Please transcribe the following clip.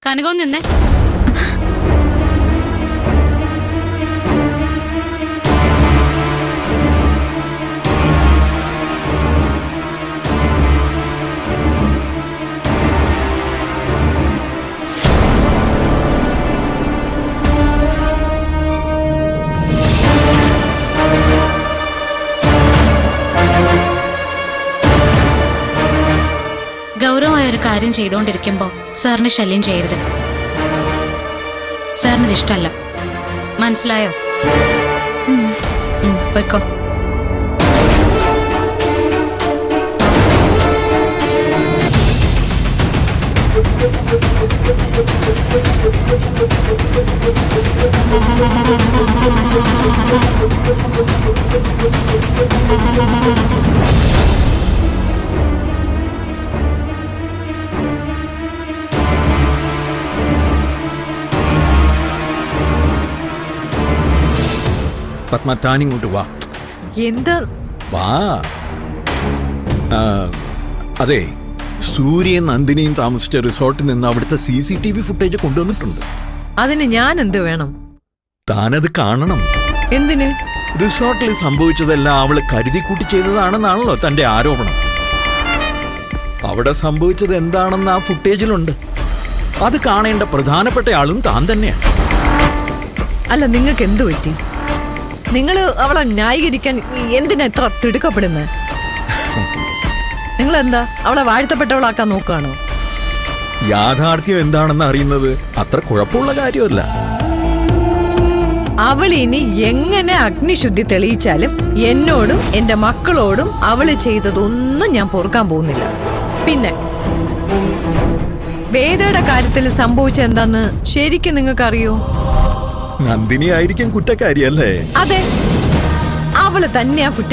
കനകവും നിന്നേ. ഗൗരവമായ ഒരു കാര്യം ചെയ്തുകൊണ്ടിരിക്കുമ്പോൾ സാറിന് ശല്യം ചെയ്യരുത്. സാറിന് ഇത് ഇഷ്ടമല്ല. മനസ്സിലായോ? പോയിക്കോ. പത്മ, താനിങ്ങോട്ട് വാ. എന്താ? വാ. അതെ, സൂര്യൻ നന്ദിനിയും താമസിച്ച റിസോർട്ടിൽ നിന്ന് അവിടുത്തെ CCTV ഫുട്ടേജ് കൊണ്ടുവന്നിട്ടുണ്ട്. അതിന് ഞാൻ എന്ത് വേണം? താനത് കാണണം. എന്തിന്? റിസോർട്ടിൽ സംഭവിച്ചതെല്ലാം അവള് കരുതിക്കൂട്ടി ചെയ്തതാണെന്നാണല്ലോ തന്റെ ആരോപണം. അവിടെ സംഭവിച്ചത് എന്താണെന്ന് ആ ഫുട്ടേജിലുണ്ട്. അത് കാണേണ്ട പ്രധാനപ്പെട്ട ആളും താൻ തന്നെയാണ്. അല്ല, നിങ്ങൾക്ക് എന്തു പറ്റി? നിങ്ങൾ അവളെ ന്യായീകരിക്കാൻ എന്തിനാ ഇത്ര തിടുക്കപ്പെടുന്നത്? നിങ്ങൾ എന്താ അവളെ വാഴ്ത്തപ്പെട്ടവളാക്കാൻ നോക്കുകയാണോ? യാഥാർത്ഥ്യം എന്താണെന്ന് അറിയുന്നത് അത്ര കുഴപ്പമുള്ള കാര്യമല്ല. അവൾ ഇനി എങ്ങനെ അഗ്നിശുദ്ധി തെളിയിച്ചാലും എന്നോടും എന്റെ മക്കളോടും അവള് ചെയ്തതൊന്നും ഞാൻ പൊറുക്കാൻ പോകുന്നില്ല. പിന്നെ വേദയുടെ കാര്യത്തിൽ സംഭവിച്ച എന്താന്ന് ശരിക്കും നിങ്ങൾക്ക് അറിയോ? നന്ദിനി ആയിരിക്കും കുറ്റക്കാരി, അല്ലേ? അതെ, അവള് തന്നെയാ കുറ്റ